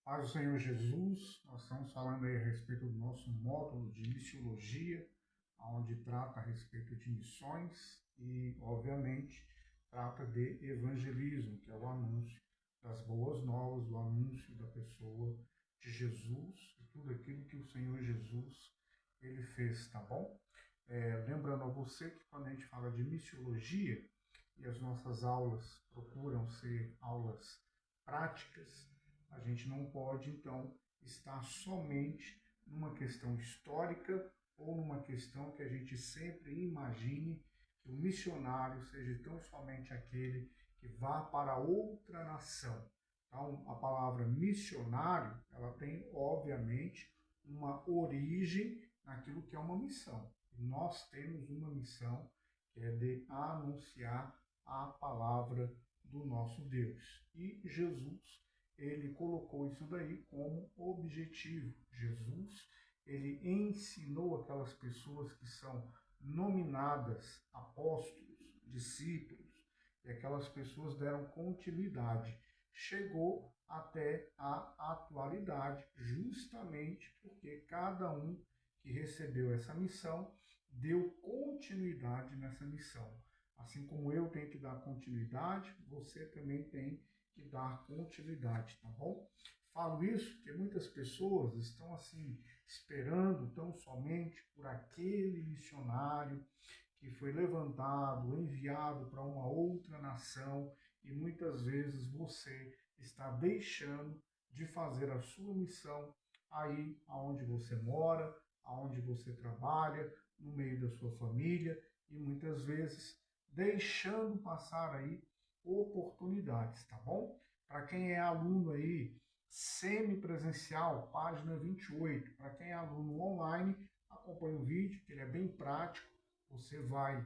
Paz do Senhor Jesus, nós estamos falando aí a respeito do nosso módulo de missiologia, onde trata a respeito de missões e, obviamente, trata de evangelismo, que é o anúncio das boas novas, o anúncio da pessoa de Jesus e tudo aquilo que o Senhor Jesus ele fez, tá bom? Lembrando a você que quando a gente fala de missiologia e as nossas aulas procuram ser aulas práticas, a gente não pode, então, estar somente numa questão histórica ou numa questão que a gente sempre imagine que o missionário seja tão somente aquele que vá para outra nação. Então, a palavra missionário, ela tem, obviamente, uma origem naquilo que é uma missão. Nós temos uma missão que é de anunciar a palavra do nosso Deus. E Jesus, ele colocou isso daí como objetivo. Jesus, ele ensinou aquelas pessoas que são nominadas apóstolos, discípulos, e aquelas pessoas deram continuidade. Chegou até a atualidade, justamente porque cada um que recebeu essa missão deu continuidade nessa missão. Assim como eu tenho que dar continuidade, você também tem que dar continuidade, tá bom? Falo isso porque muitas pessoas estão assim esperando tão somente por aquele missionário que foi levantado, enviado para uma outra nação, e muitas vezes você está deixando de fazer a sua missão aí aonde você mora, aonde você trabalha, no meio da sua família, e muitas vezes deixando passar aí oportunidades, tá bom? Para quem é aluno aí semipresencial, página 28. Para quem é aluno online, acompanhe o vídeo, que ele é bem prático. Você vai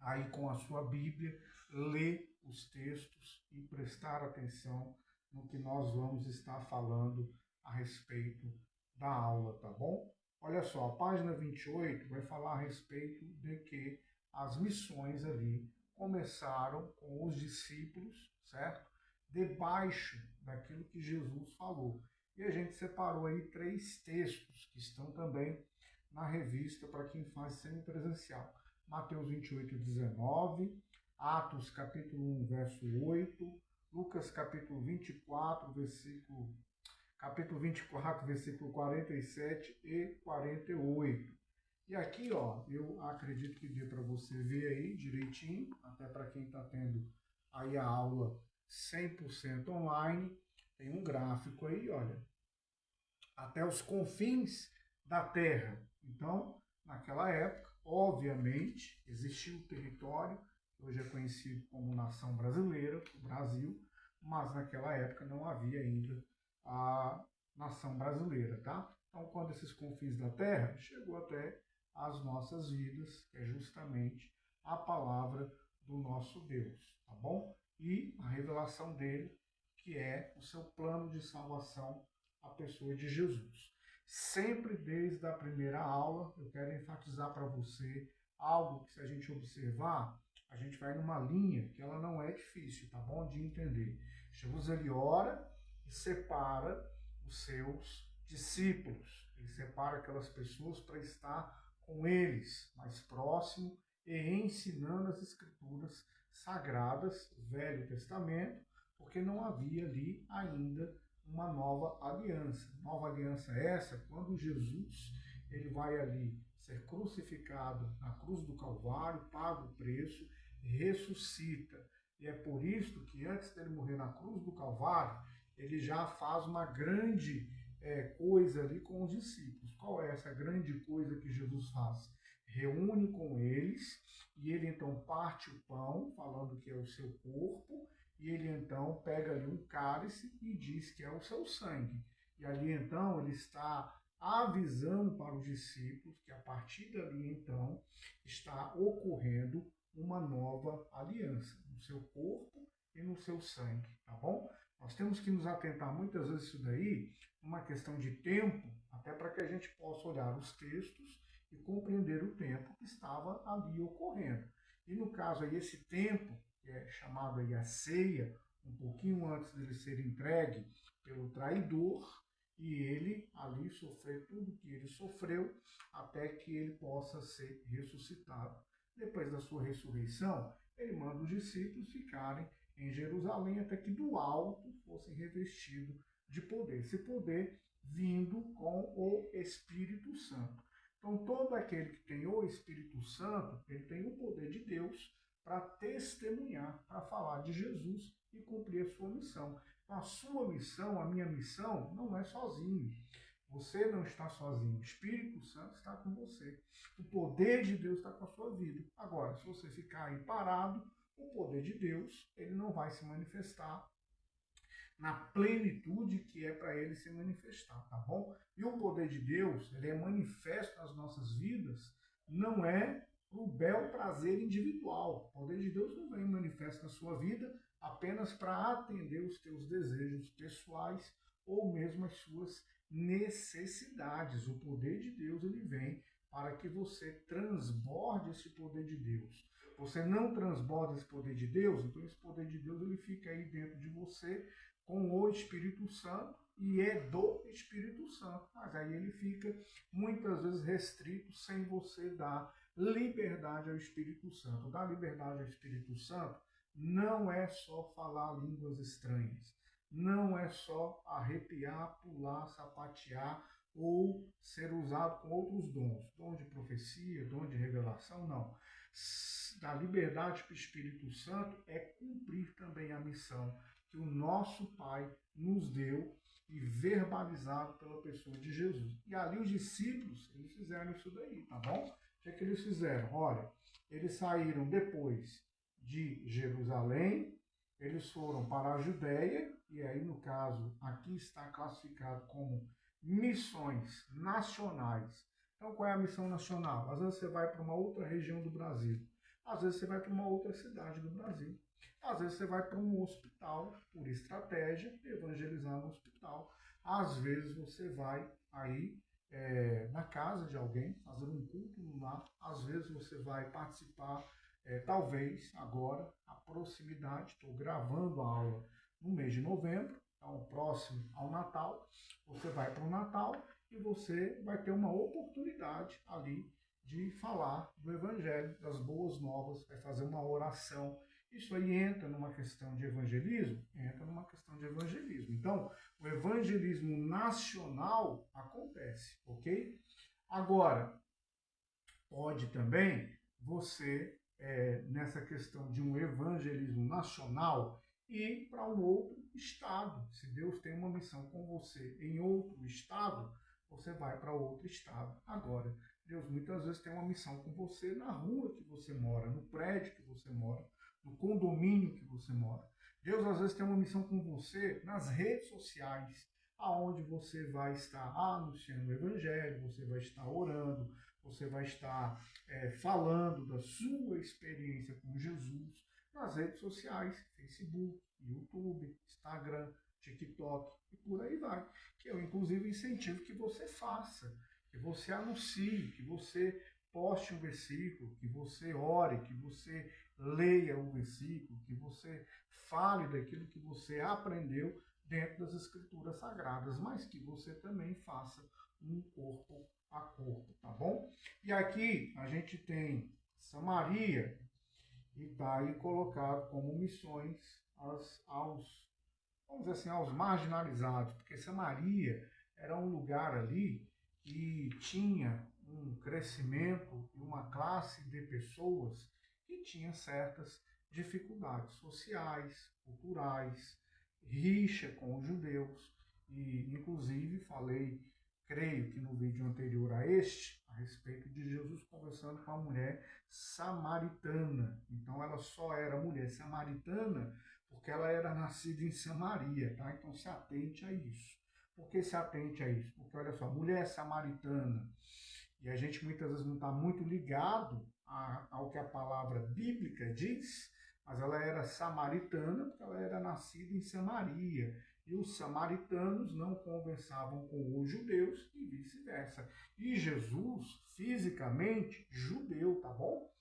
aí com a sua Bíblia ler os textos e prestar atenção no que nós vamos estar falando a respeito da aula, tá bom? Olha só, a página 28 vai falar a respeito de que as missões ali começaram com os discípulos, certo? Debaixo daquilo que Jesus falou. E a gente separou aí 3 textos que estão também na revista para quem faz semipresencial. Mateus 28, 19, Atos capítulo 1, verso 8, Lucas capítulo 24, versículo 47 e 48. E aqui, ó, eu acredito que dê para você ver aí direitinho, até para quem está tendo aí a aula 100% online, tem um gráfico aí, olha, até os confins da terra. Então, naquela época, obviamente, existia o território, que hoje é conhecido como nação brasileira, o Brasil, mas naquela época não havia ainda a nação brasileira, tá? Então, quando esses confins da terra chegou até as nossas vidas, que é justamente a palavra do nosso Deus, tá bom? E a revelação dele, que é o seu plano de salvação, a pessoa de Jesus. Sempre desde a primeira aula, eu quero enfatizar para você algo que, se a gente observar, a gente vai numa linha que ela não é difícil, tá bom? De entender. Jesus, ele ora e separa os seus discípulos. Ele separa aquelas pessoas para estar com eles, mais próximo, e ensinando as escrituras sagradas, Velho Testamento, porque não havia ali ainda uma nova aliança. Nova aliança essa, quando Jesus ele vai ali ser crucificado na cruz do Calvário, paga o preço, ressuscita. E é por isso que antes dele morrer na cruz do Calvário, ele já faz uma grande coisa ali com os discípulos. Qual é essa grande coisa que Jesus faz? Reúne com eles e ele então parte o pão, falando que é o seu corpo, e ele então pega ali um cálice e diz que é o seu sangue. E ali então ele está avisando para os discípulos que a partir dali então está ocorrendo uma nova aliança no seu corpo e no seu sangue, tá bom? Nós temos que nos atentar muitas vezes isso daí, uma questão de tempo, até para que a gente possa olhar os textos e compreender o tempo que estava ali ocorrendo. E no caso aí, esse tempo, que é chamado aí a ceia, um pouquinho antes dele ser entregue pelo traidor, e ele ali sofrer tudo que ele sofreu, até que ele possa ser ressuscitado. Depois da sua ressurreição, ele manda os discípulos ficarem em Jerusalém até que do alto fossem revestidos de poder. Esse poder vindo com o Espírito Santo. Então, todo aquele que tem o Espírito Santo, ele tem o poder de Deus para testemunhar, para falar de Jesus e cumprir a sua missão. Então, a sua missão, a minha missão, não é sozinho. Você não está sozinho. O Espírito Santo está com você. O poder de Deus está com a sua vida. Agora, se você ficar aí parado, o poder de Deus, ele não vai se manifestar na plenitude que é para ele se manifestar, tá bom? E o poder de Deus, ele é manifesto nas nossas vidas, não é para o bel prazer individual. O poder de Deus não vem manifesto na sua vida apenas para atender os teus desejos pessoais ou mesmo as suas necessidades. O poder de Deus, ele vem para que você transborde esse poder de Deus. Você não transborda esse poder de Deus, então esse poder de Deus ele fica aí dentro de você com o Espírito Santo e é do Espírito Santo. Mas aí ele fica muitas vezes restrito sem você dar liberdade ao Espírito Santo. Dar liberdade ao Espírito Santo não é só falar línguas estranhas, não é só arrepiar, pular, sapatear ou ser usado com outros dons, dom de profecia, dom de revelação, não. Dar liberdade para o Espírito Santo é cumprir também a missão que o nosso Pai nos deu e verbalizado pela pessoa de Jesus. E ali os discípulos, eles fizeram isso daí, tá bom? O que é que eles fizeram? Olha, eles saíram depois de Jerusalém, eles foram para a Judéia, e aí no caso, aqui está classificado como missões nacionais. Então qual é a missão nacional? Às vezes você vai para uma outra região do Brasil, às vezes você vai para uma outra cidade do Brasil. Às vezes você vai para um hospital, por estratégia, evangelizar no hospital. Às vezes você vai aí na casa de alguém, fazer um culto no lar. Às vezes você vai participar, talvez agora, a proximidade. Estou gravando a aula no mês de novembro, então próximo ao Natal. Você vai para o Natal e você vai ter uma oportunidade ali de falar do Evangelho, das boas novas, vai fazer uma oração. Isso aí entra numa questão de evangelismo? Entra numa questão de evangelismo. Então, o evangelismo nacional acontece, ok? Agora, pode também você, nessa questão de um evangelismo nacional, ir para um outro estado. Se Deus tem uma missão com você em outro estado, você vai para outro estado. Agora, Deus muitas vezes tem uma missão com você na rua que você mora, no prédio que você mora, no condomínio que você mora. Deus às vezes tem uma missão com você nas redes sociais, aonde você vai estar anunciando o evangelho, você vai estar orando, você vai estar falando da sua experiência com Jesus nas redes sociais, Facebook, YouTube, Instagram, TikTok e por aí vai. Que eu inclusive incentivo que você faça, que você anuncie, que você poste um versículo, que você ore, que você leia o versículo, que você fale daquilo que você aprendeu dentro das Escrituras Sagradas, mas que você também faça um corpo a corpo, tá bom? E aqui a gente tem Samaria e está aí colocado como missões vamos dizer assim, aos marginalizados, porque Samaria era um lugar ali que tinha um crescimento e uma classe de pessoas que tinha certas dificuldades sociais, culturais, rixa com os judeus, e inclusive falei, creio que no vídeo anterior a este, a respeito de Jesus conversando com a mulher samaritana. Então ela só era mulher samaritana porque ela era nascida em Samaria, tá? Então se atente a isso. Por que se atente a isso? Porque olha só, mulher samaritana, e a gente muitas vezes não está muito ligado ao que a palavra bíblica diz, mas ela era samaritana porque ela era nascida em Samaria. E os samaritanos não conversavam com os judeus e vice-versa. E Jesus, fisicamente, judeu, tá bom?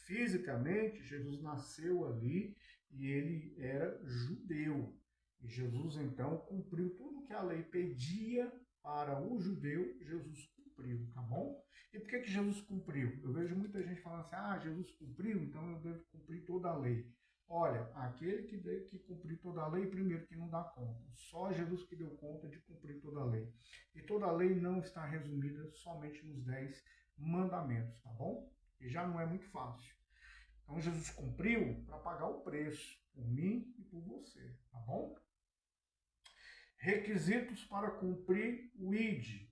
Fisicamente, Jesus nasceu ali e ele era judeu. E Jesus, então, cumpriu tudo que a lei pedia para o judeu, Jesus cumpriu, tá bom? E por que Jesus cumpriu? Eu vejo muita gente falando assim, Jesus cumpriu, então eu devo cumprir toda a lei. Olha, aquele que tem que cumprir toda a lei, primeiro que não dá conta. Só Jesus que deu conta de cumprir toda a lei. E toda a lei não está resumida somente nos 10 mandamentos, tá bom? E já não é muito fácil. Então Jesus cumpriu para pagar o preço por mim e por você, tá bom? Requisitos para cumprir o ID.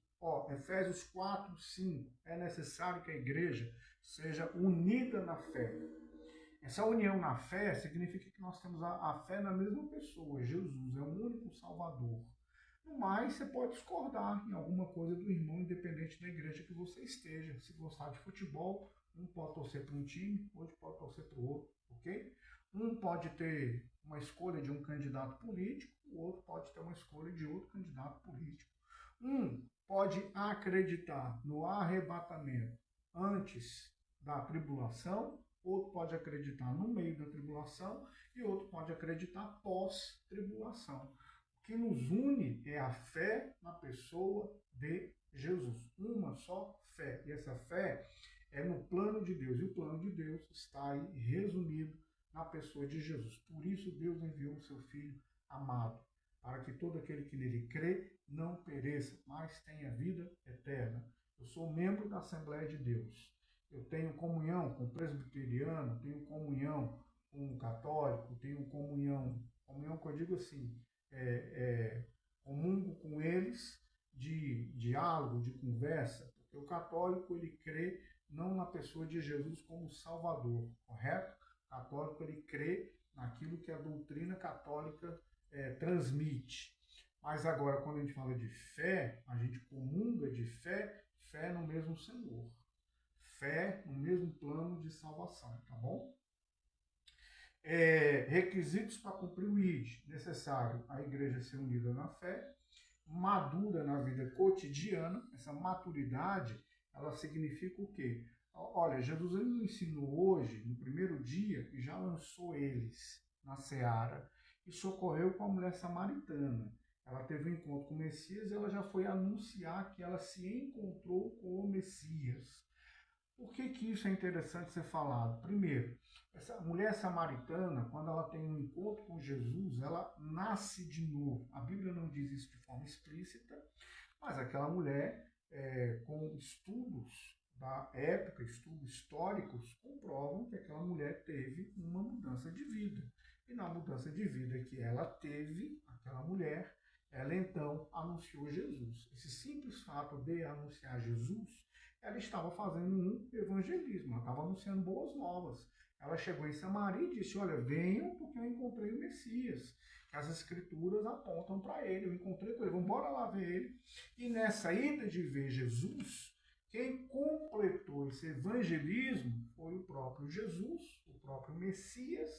Efésios 4, 5. É necessário que a igreja seja unida na fé. Essa união na fé significa que nós temos a fé na mesma pessoa. Jesus é o único Salvador. No mais, você pode discordar em alguma coisa do irmão, independente da igreja que você esteja. Se gostar de futebol, um pode torcer para um time, outro pode torcer para o outro, ok? Um pode ter uma escolha de um candidato político, o outro pode ter uma escolha de outro candidato político. Um pode acreditar no arrebatamento antes da tribulação, outro pode acreditar no meio da tribulação e outro pode acreditar pós-tribulação. O que nos une é a fé na pessoa de Jesus. Uma só fé. E essa fé é no plano de Deus. E o plano de Deus está aí resumido na pessoa de Jesus. Por isso Deus enviou o seu Filho amado, para que todo aquele que nele crê não pereça, mas tenha vida eterna. Eu sou membro da Assembleia de Deus. Eu tenho comunhão com o presbiteriano, tenho comunhão com o católico, tenho comunhão que eu digo assim, comungo com eles de diálogo, de conversa, porque o católico ele crê não na pessoa de Jesus como Salvador, correto? O católico ele crê naquilo que a doutrina católica transmite. Mas agora, quando a gente fala de fé, a gente comunga de fé, fé no mesmo Senhor. Fé no mesmo plano de salvação, tá bom? Requisitos para cumprir o ID. Necessário a igreja ser unida na fé, madura na vida cotidiana. Essa maturidade, ela significa o quê? Olha, Jesus ele nos ensinou hoje, no primeiro dia, e já lançou eles na seara, e socorreu com a mulher samaritana. Ela teve um encontro com o Messias e ela já foi anunciar que ela se encontrou com o Messias. Por que isso é interessante ser falado? Primeiro, essa mulher samaritana, quando ela tem um encontro com Jesus, ela nasce de novo. A Bíblia não diz isso de forma explícita, mas aquela mulher, com estudos da época, estudos históricos, comprovam que aquela mulher teve uma mudança de vida. E na mudança de vida que ela teve, aquela mulher, ela então anunciou Jesus. Esse simples fato de anunciar Jesus, ela estava fazendo um evangelismo, ela estava anunciando boas novas. Ela chegou em Samaria e disse, olha, venham porque eu encontrei o Messias. As escrituras apontam para ele, eu encontrei com ele, vamos embora lá ver ele. E nessa ida de ver Jesus, quem completou esse evangelismo foi o próprio Jesus, o próprio Messias,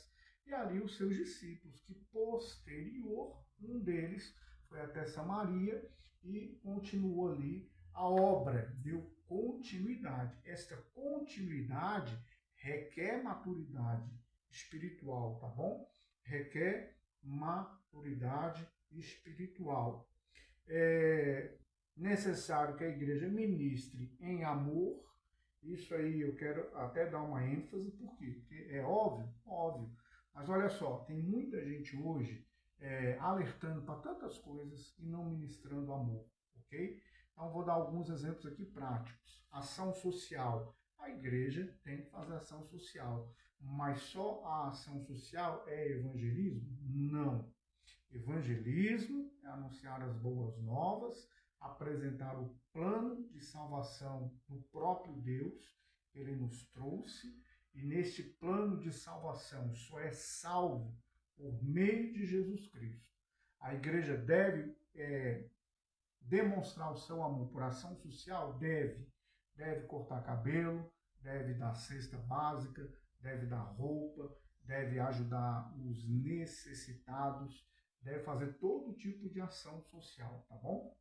e ali os seus discípulos, que posterior, um deles foi até Samaria e continuou ali a obra, deu continuidade. Esta continuidade requer maturidade espiritual, tá bom? Requer maturidade espiritual. É necessário que a igreja ministre em amor. Isso aí eu quero até dar uma ênfase, por quê? Porque é óbvio, óbvio. Mas olha só, tem muita gente hoje alertando para tantas coisas e não ministrando amor, ok? Então, vou dar alguns exemplos aqui práticos. Ação social. A igreja tem que fazer ação social, mas só a ação social é evangelismo? Não. Evangelismo é anunciar as boas novas, apresentar o plano de salvação do próprio Deus, que ele nos trouxe, e neste plano de salvação só é salvo por meio de Jesus Cristo. A igreja deve demonstrar o seu amor por ação social? Deve cortar cabelo, deve dar cesta básica, deve dar roupa, deve ajudar os necessitados, deve fazer todo tipo de ação social, tá bom?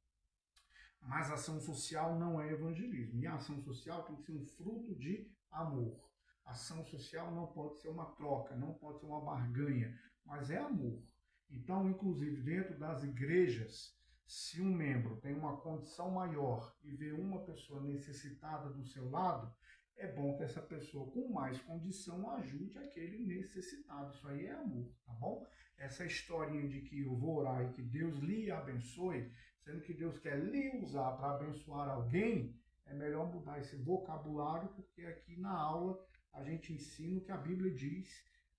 Mas ação social não é evangelismo. E a ação social tem que ser um fruto de amor. Ação social não pode ser uma troca, não pode ser uma barganha, mas é amor. Então, inclusive, dentro das igrejas, se um membro tem uma condição maior e vê uma pessoa necessitada do seu lado, é bom que essa pessoa com mais condição ajude aquele necessitado. Isso aí é amor, tá bom? Essa historinha de que eu vou orar e que Deus lhe abençoe, sendo que Deus quer lhe usar para abençoar alguém, é melhor mudar esse vocabulário, porque aqui na aula a gente ensina o que a Bíblia diz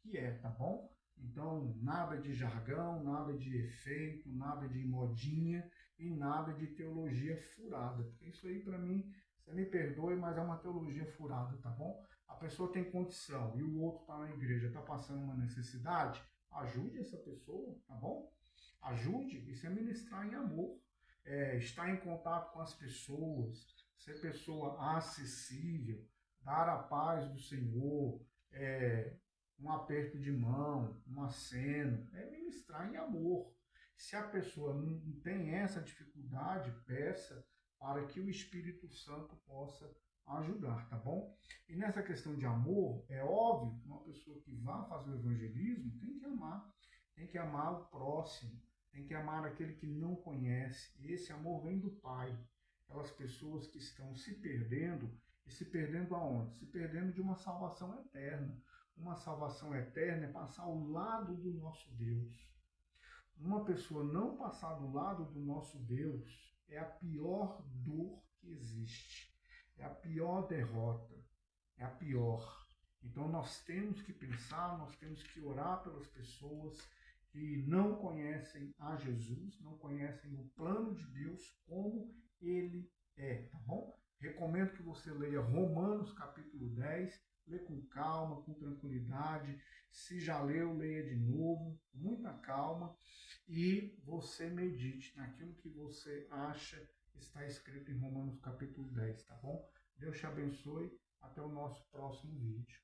que é, tá bom? Então, nada de jargão, nada de efeito, nada de modinha e nada de teologia furada, porque isso aí para mim, você me perdoe, mas é uma teologia furada, tá bom? A pessoa tem condição e o outro está na igreja, está passando uma necessidade, ajude essa pessoa, tá bom? Ajude, isso é ministrar em amor, estar em contato com as pessoas, ser pessoa acessível, dar a paz do Senhor, um aperto de mão, um aceno, é ministrar em amor. Se a pessoa não tem essa dificuldade, peça para que o Espírito Santo possa ajudar, tá bom? E nessa questão de amor, é óbvio que uma pessoa que vá fazer o evangelismo tem que amar o próximo, tem que amar aquele que não conhece. E esse amor vem do Pai. Aquelas pessoas que estão se perdendo, e se perdendo aonde? Se perdendo de uma salvação eterna. Uma salvação eterna é passar ao lado do nosso Deus. Uma pessoa não passar do lado do nosso Deus é a pior dor que existe. É a pior derrota. É a pior. Então nós temos que pensar, nós temos que orar pelas pessoas que não conhecem a Jesus, não conhecem o plano de Deus como ele é, tá bom? Recomendo que você leia Romanos capítulo 10, lê com calma, com tranquilidade. Se já leu, leia de novo, com muita calma, e você medite naquilo que você acha que está escrito em Romanos capítulo 10, tá bom? Deus te abençoe. Até o nosso próximo vídeo.